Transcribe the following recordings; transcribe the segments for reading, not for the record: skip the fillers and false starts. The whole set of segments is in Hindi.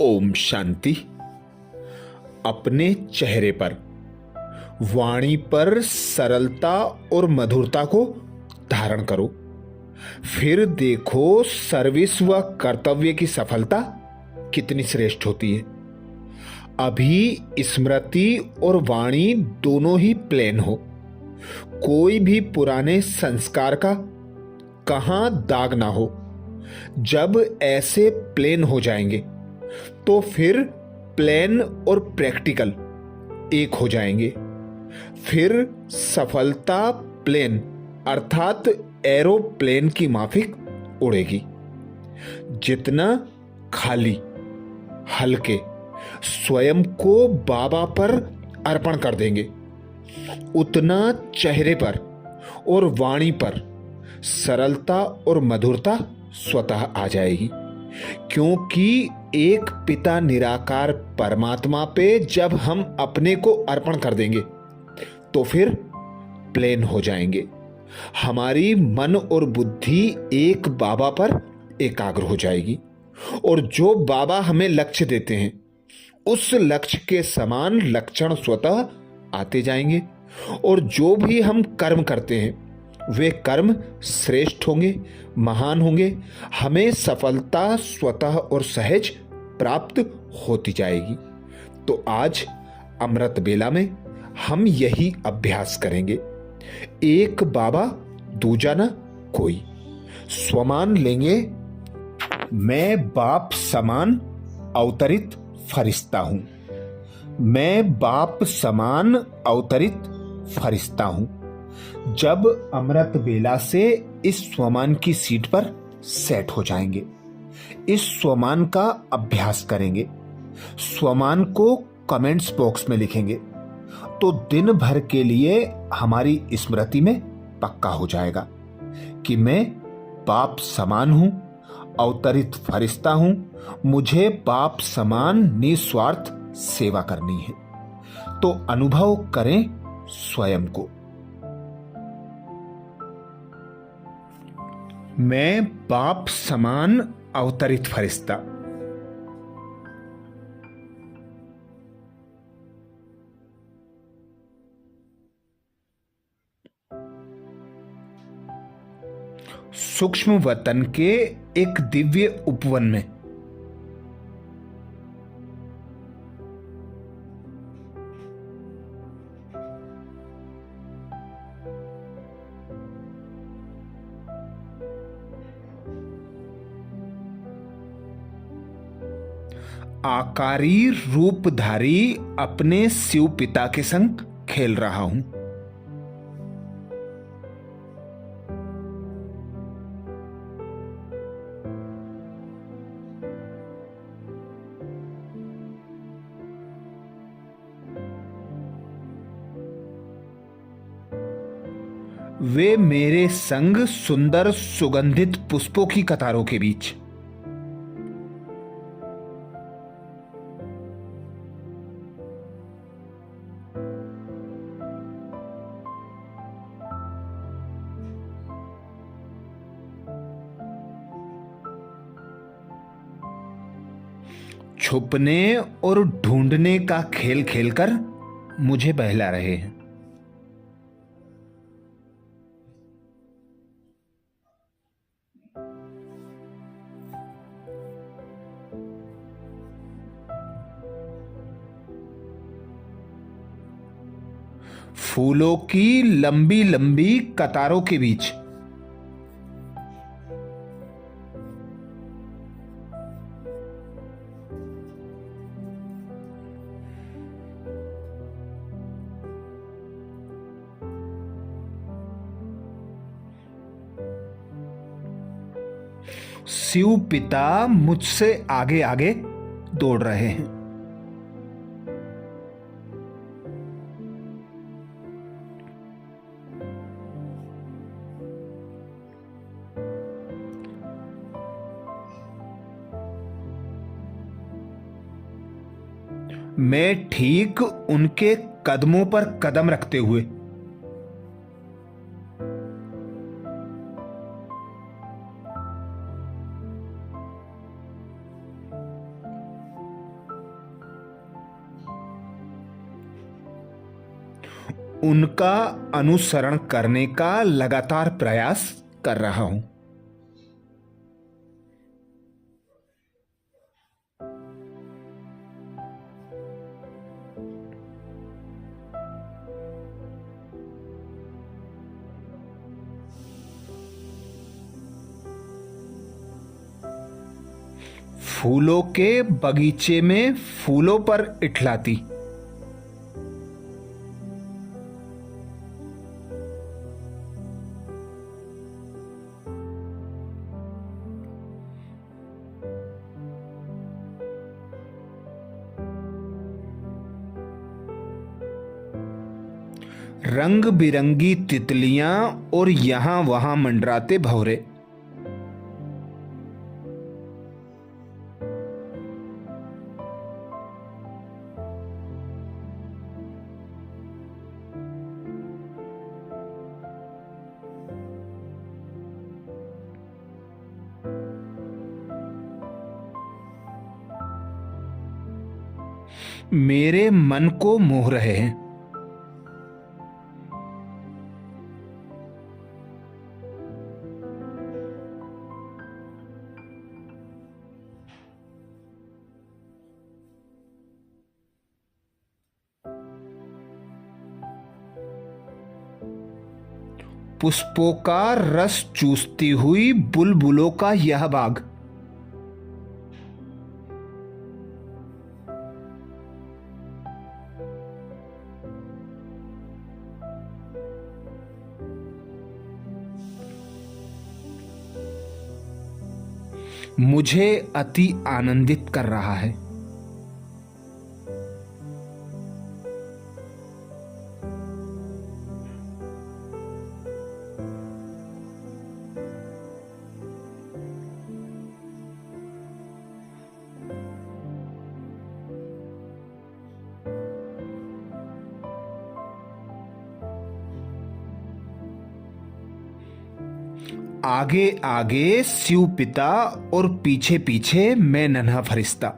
ओम शांति। अपने चेहरे पर, वाणी पर सरलता और मधुरता को धारण करो। फिर देखो सर्विस व कर्तव्य की सफलता कितनी श्रेष्ठ होती है। अभी स्मृति और वाणी दोनों ही प्लेन हो, कोई भी पुराने संस्कार का कहां दाग ना हो। जब ऐसे प्लेन हो जाएंगे तो फिर प्लेन और प्रैक्टिकल एक हो जाएंगे। फिर सफलता प्लेन अर्थात एरोप्लेन की माफिक उड़ेगी। जितना खाली, हल्के स्वयं को बाबा पर अर्पण कर देंगे, उतना चेहरे पर और वाणी पर सरलता और मधुरता स्वतः आ जाएगी। क्योंकि एक पिता निराकार परमात्मा पे जब हम अपने को अर्पण कर देंगे तो फिर प्लेन हो जाएंगे। हमारी मन और बुद्धि एक बाबा पर एकाग्र हो जाएगी और जो बाबा हमें लक्ष्य देते हैं उस लक्ष्य के समान लक्षण स्वतः आते जाएंगे। और जो भी हम कर्म करते हैं वे कर्म श्रेष्ठ होंगे, महान होंगे। हमें सफलता स्वतः और सहज प्राप्त होती जाएगी। तो आज अमृत बेला में हम यही अभ्यास करेंगे। एक बाबा दूजा न कोई। स्वमान लेंगे, मैं बाप समान अवतरित फरिश्ता हूं। मैं बाप समान अवतरित फरिश्ता हूं। जब अमृत बेला से इस स्वमान की सीट पर सेट हो जाएंगे, इस स्वमान का अभ्यास करेंगे, स्वमान को कमेंट्स बॉक्स में लिखेंगे तो दिन भर के लिए हमारी स्मृति में पक्का हो जाएगा कि मैं बाप समान हूं, अवतरित फरिश्ता हूं। मुझे बाप समान निस्वार्थ सेवा करनी है। तो अनुभव करें स्वयं को। मैं बाप समान अवतरित फरिश्ता। सूक्ष्म वतन के एक दिव्य उपवन में आकारी रूपधारी अपने शिव पिता के संग खेल रहा हूं। वे मेरे संग सुंदर सुगंधित पुष्पों की कतारों के बीच। छुपने और ढूंढने का खेल खेलकर मुझे बहला रहे हैं। फूलों की लंबी लंबी कतारों के बीच शिव पिता मुझसे आगे आगे दौड़ रहे हैं। मैं ठीक उनके कदमों पर कदम रखते हुए उनका अनुसरण करने का लगातार प्रयास कर रहा हूं। फूलों के बगीचे में फूलों पर इठलाती। रंग बिरंगी तितलियां और यहां वहां मंडराते भंवरे। मेरे मन को मोह रहे हैं। पुष्पों का रस चूसती हुई बुलबुलों का यह बाग। मुझे अति आनंदित कर रहा है। आगे आगे शिव पिता और पीछे पीछे मैं नन्हा फरिश्ता।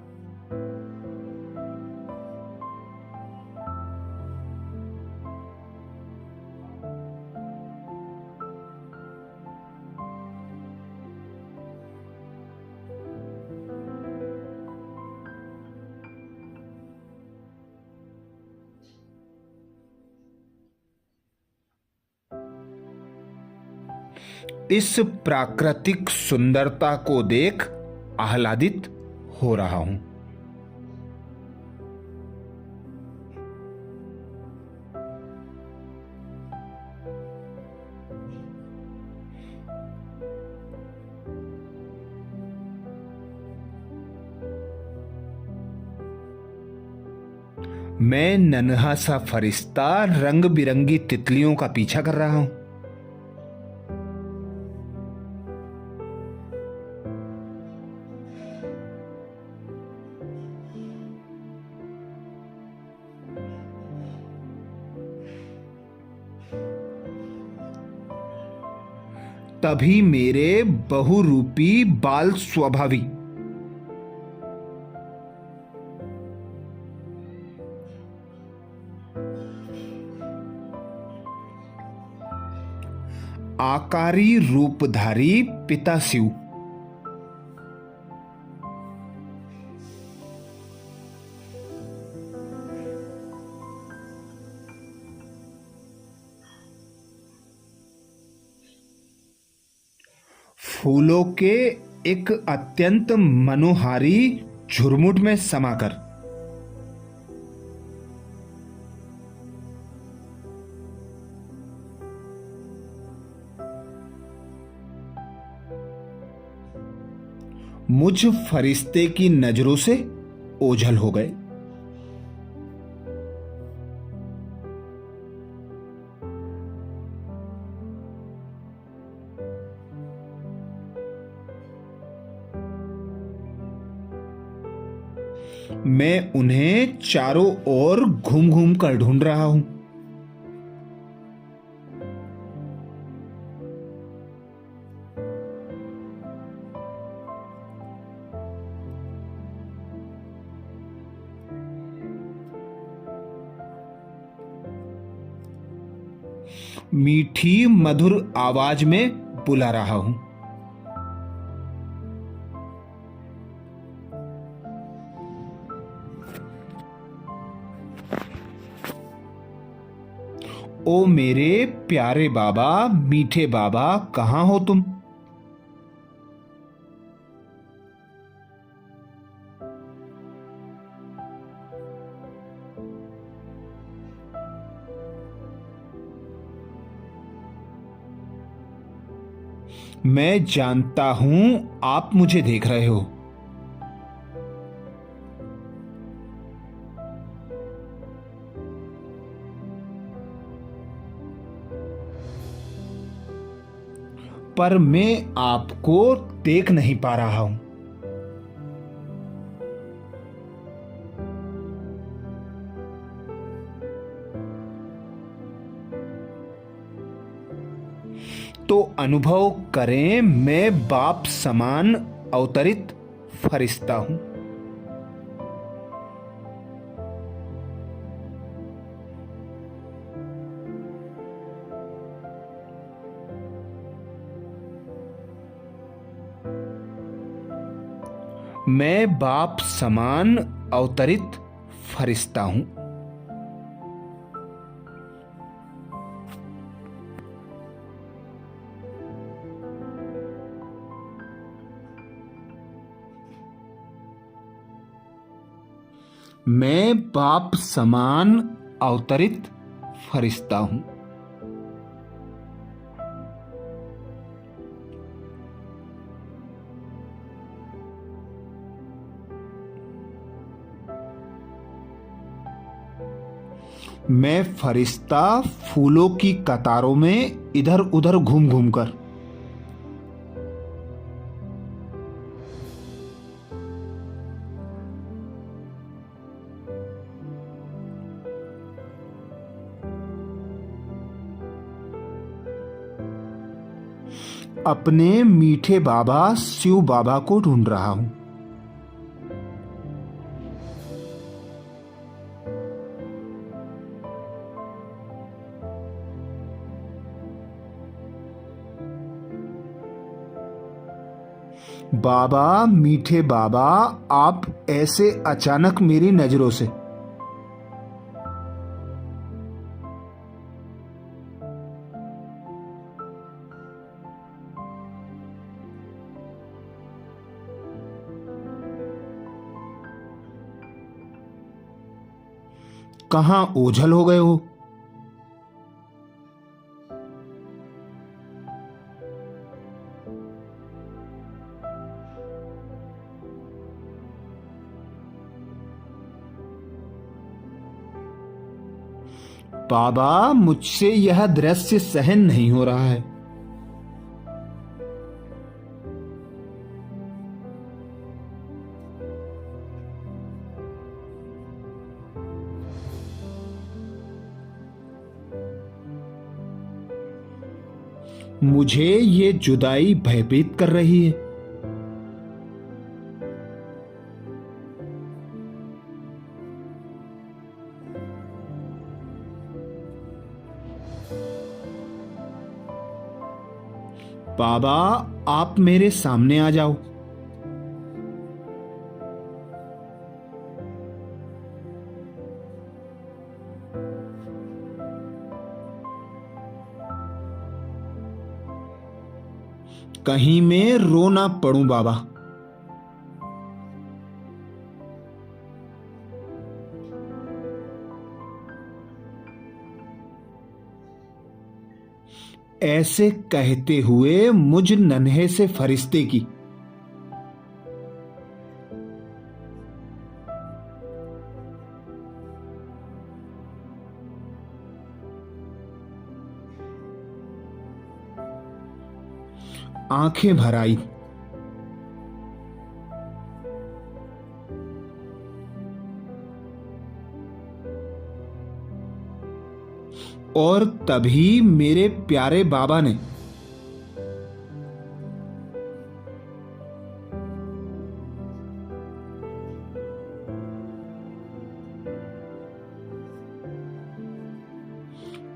इस प्राकृतिक सुंदरता को देख आह्लादित हो रहा हूं। मैं नन्हा सा फरिश्ता रंग बिरंगी तितलियों का पीछा कर रहा हूं। तभी मेरे बहुरूपी बाल स्वभावी आकारी रूपधारी पिता शिव फूलों के एक अत्यंत मनोहारी झुरमुट में समाकर मुझ फरिश्ते की नजरों से ओझल हो गए। मैं उन्हें चारों ओर घूम घूम कर ढूंढ रहा हूं। मीठी मधुर आवाज में बुला रहा हूं। ओ मेरे प्यारे बाबा, मीठे बाबा, कहां हो तुम? मैं जानता हूं आप मुझे देख रहे हो। पर मैं आपको देख नहीं पा रहा हूं। तो अनुभव करें, मैं बाप समान अवतरित फरिश्ता हूं। मैं बाप समान अवतरित फरिश्ता हूं। मैं बाप समान अवतरित फरिश्ता हूं। मैं फरिश्ता फूलों की कतारों में इधर उधर घूम घूम कर। अपने मीठे बाबा शिव बाबा को ढूंढ रहा हूं। बाबा, मीठे बाबा, आप ऐसे अचानक मेरी नजरों से। कहां ओझल हो गए हो? बाबा, मुझसे यह दृश्य सहन नहीं हो रहा है। मुझे ये जुदाई भयभीत कर रही है। बाबा, आप मेरे सामने आ जाओ। कहीं मैं रो ना पड़ूं बाबा। ऐसे कहते हुए मुझ नन्हे से फरिश्ते की आंखें भर आई। और तभी मेरे प्यारे बाबा ने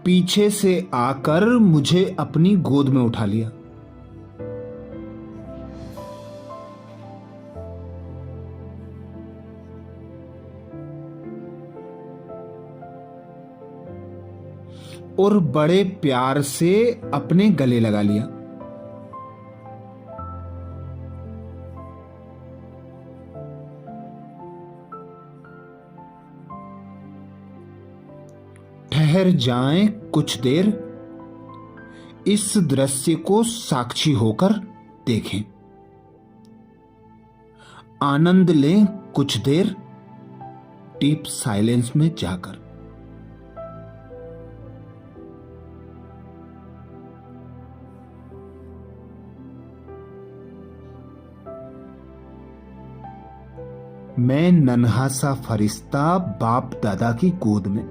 पीछे से आकर मुझे अपनी गोद में उठा लिया। और बड़े प्यार से अपने गले लगा लिया। ठहर जाएं कुछ देर, इस दृश्य को साक्षी होकर देखें। आनंद लें कुछ देर डीप साइलेंस में जाकर। मैं नन्हा सा फरिश्ता बाप दादा की गोद में।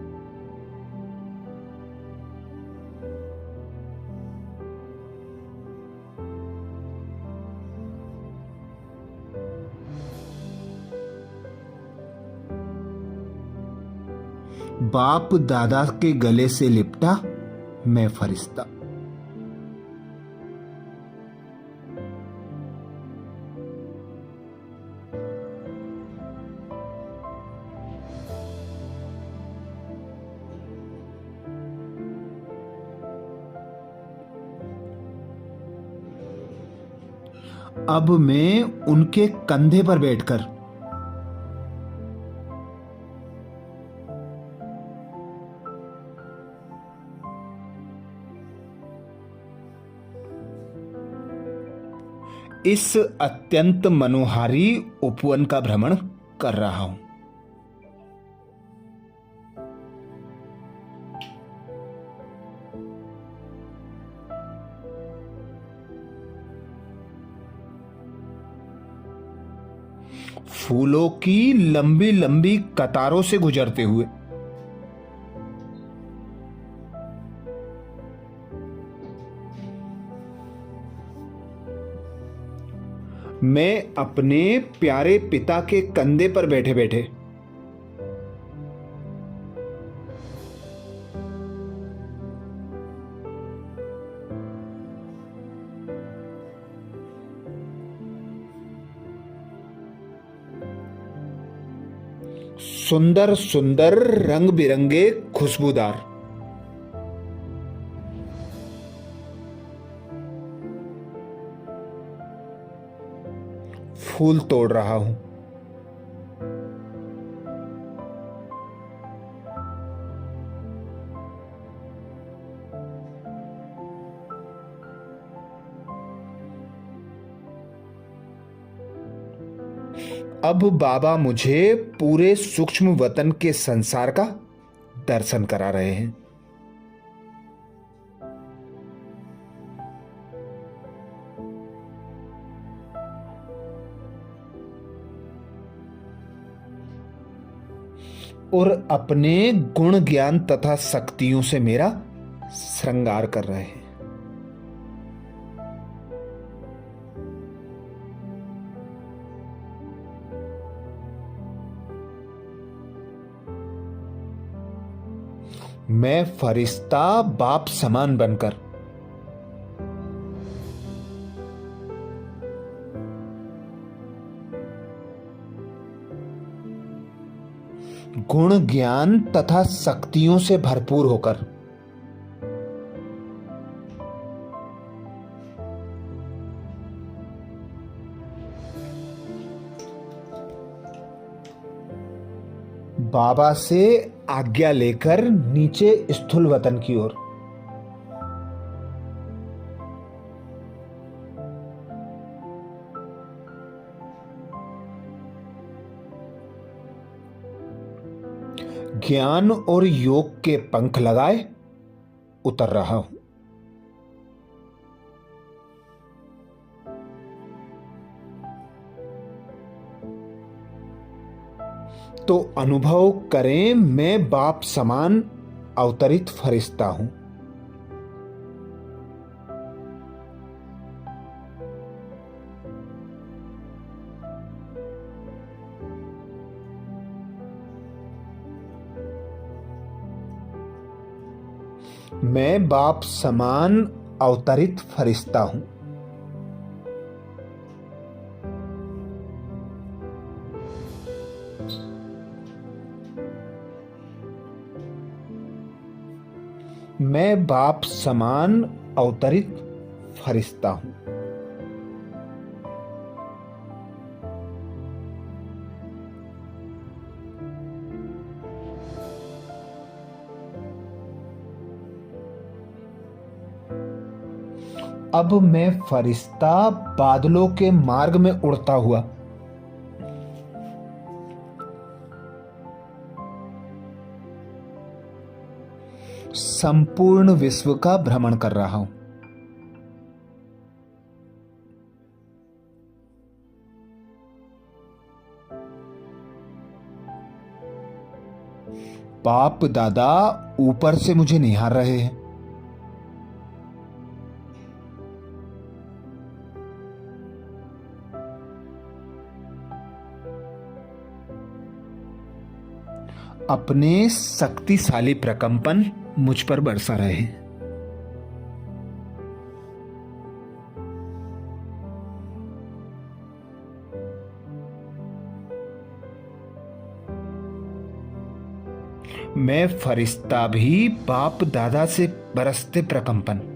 बाप दादा के गले से लिपटा मैं फरिश्ता। अब मैं उनके कंधे पर बैठकर इस अत्यंत मनोहारी उपवन का भ्रमण कर रहा हूं। फूलों की लंबी लंबी कतारों से गुजरते हुए मैं अपने प्यारे पिता के कंधे पर बैठे बैठे सुंदर सुंदर रंग बिरंगे खुशबूदार फूल तोड़ रहा हूं। अब बाबा मुझे पूरे सूक्ष्म वतन के संसार का दर्शन करा रहे हैं। और अपने गुण ज्ञान तथा शक्तियों से मेरा श्रृंगार कर रहे हैं। मैं फरिश्ता बाप समान बनकर गुण ज्ञान तथा शक्तियों से भरपूर होकर बाबा से आज्ञा लेकर नीचे स्थूल वतन की ओर ज्ञान और योग के पंख लगाए उतर रहा हूं। तो अनुभव करें, मैं बाप समान अवतरित फरिश्ता हूं। मैं बाप समान अवतरित फरिश्ता हूं। मैं बाप समान अवतरित फरिश्ता हूं। अब मैं फरिश्ता बादलों के मार्ग में उड़ता हुआ संपूर्ण विश्व का भ्रमण कर रहा हूं। बाप दादा ऊपर से मुझे निहार रहे हैं। अपने शक्तिशाली प्रकंपन मुझ पर बरसा रहे हैं। मैं फरिश्ता भी बाप दादा से बरसते प्रकंपन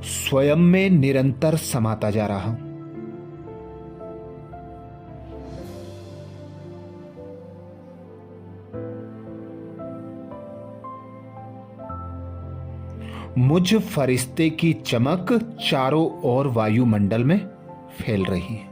स्वयं में निरंतर समाता जा रहा हूं। मुझ फरिश्ते की चमक चारों ओर वायुमंडल में फैल रही है।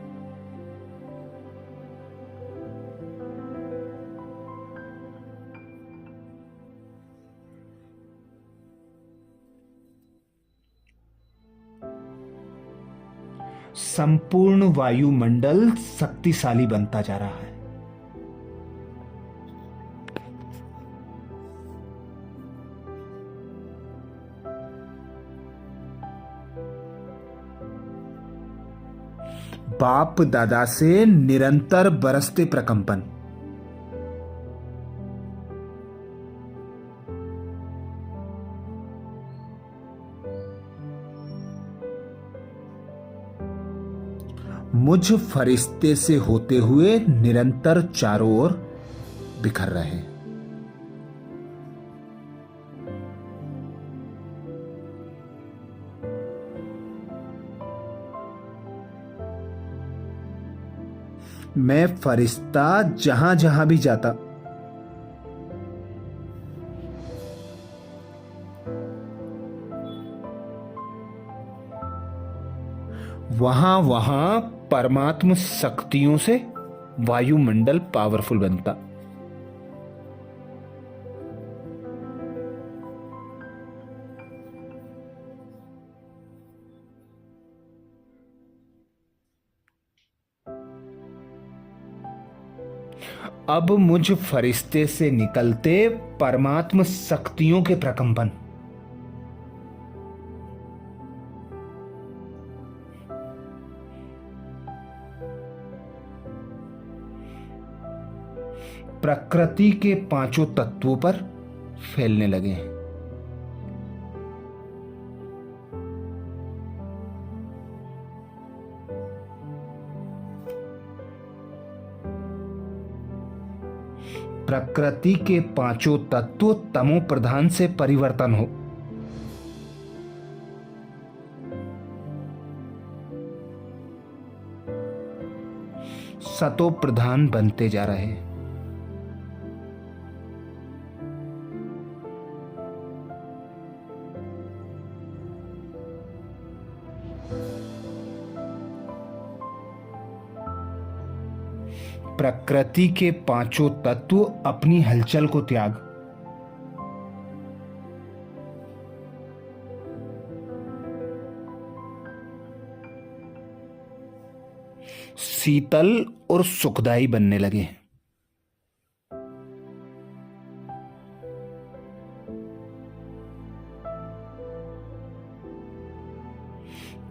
संपूर्ण वायुमंडल शक्तिशाली बनता जा रहा है। बाप दादा से निरंतर बरसते प्रकंपन मुझ फरिश्ते से होते हुए निरंतर चारों ओर बिखर रहे हैं। मैं फरिश्ता जहां जहां भी जाता वहां वहां परमात्म शक्तियों से वायुमंडल पावरफुल बनता। अब मुझ फरिश्ते से निकलते परमात्म शक्तियों के प्रकंपन प्रकृति के पांचों तत्वों पर फैलने लगे हैं। प्रकृति के पांचों तत्व तमो प्रधान से परिवर्तन हो सतो प्रधान बनते जा रहे हैं। प्रकृति के पांचों तत्व अपनी हलचल को त्याग शीतल और सुखदायी बनने लगे।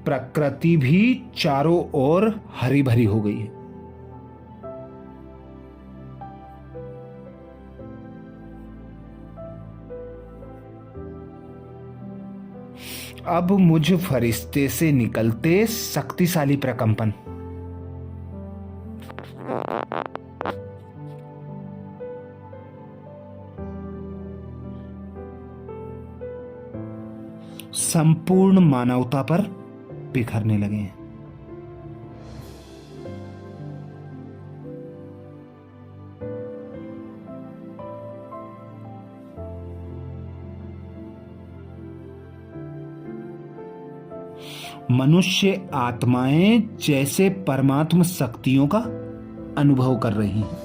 प्रकृति भी चारों ओर हरी भरी हो गई है। अब मुझ फरिश्ते से निकलते शक्तिशाली प्रकंपन संपूर्ण मानवता पर बिखरने लगे हैं। मनुष्य आत्माएं जैसे परमात्म शक्तियों का अनुभव कर रही हैं।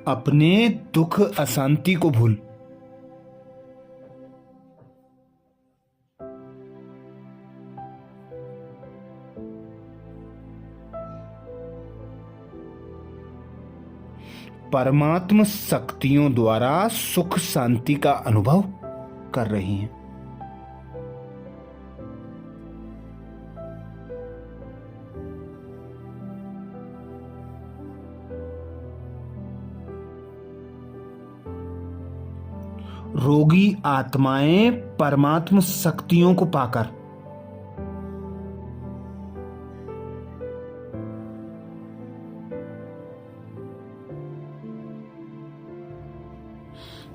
अपने दुख अशांति को भूल परमात्म शक्तियों द्वारा सुख शांति का अनुभव कर रही हैं। रोगी आत्माएं परमात्म शक्तियों को पाकर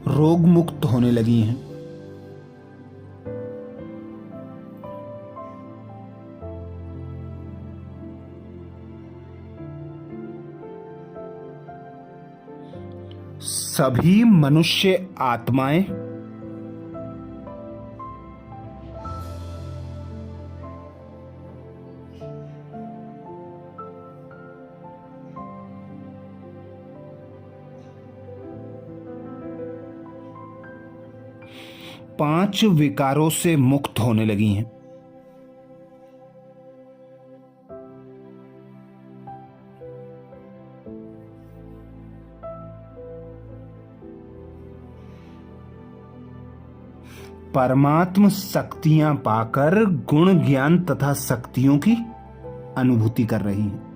रोग मुक्त होने लगी हैं। सभी मनुष्य आत्माएं पांच विकारों से मुक्त होने लगी हैं। परमात्म शक्तियां पाकर गुण ज्ञान तथा शक्तियों की अनुभूति कर रही हैं।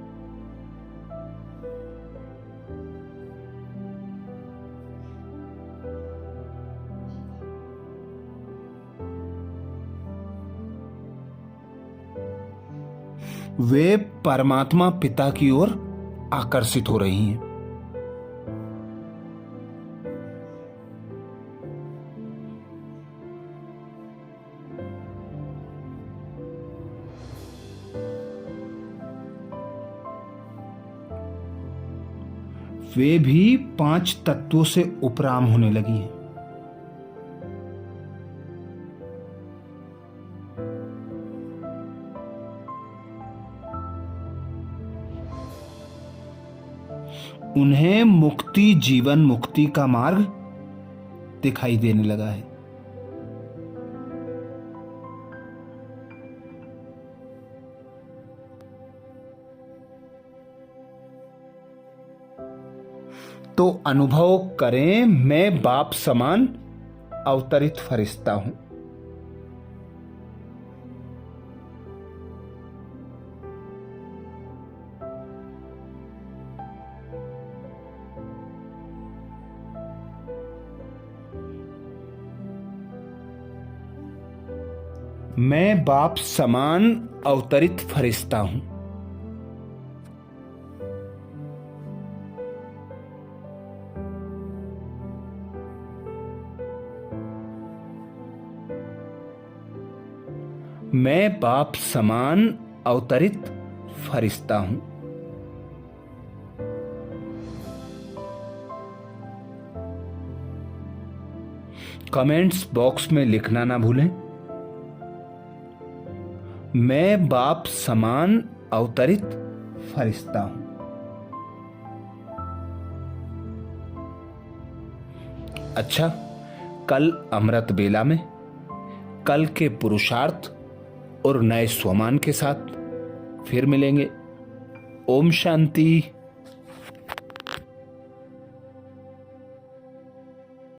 वे परमात्मा पिता की ओर आकर्षित हो रही हैं। वे भी पांच तत्वों से उपराम होने लगी हैं। उन्हें मुक्ति जीवन मुक्ति का मार्ग दिखाई देने लगा है। तो अनुभव करें, मैं बाप समान अवतरित फरिश्ता हूं। मैं बाप समान अवतरित फरिश्ता हूं। मैं बाप समान अवतरित फरिश्ता हूं। कमेंट्स बॉक्स में लिखना ना भूलें, मैं बाप समान अवतरित फरिश्ता हूं। अच्छा, कल अमृत बेला में कल के पुरुषार्थ और नए स्वमान के साथ फिर मिलेंगे। ओम शांति।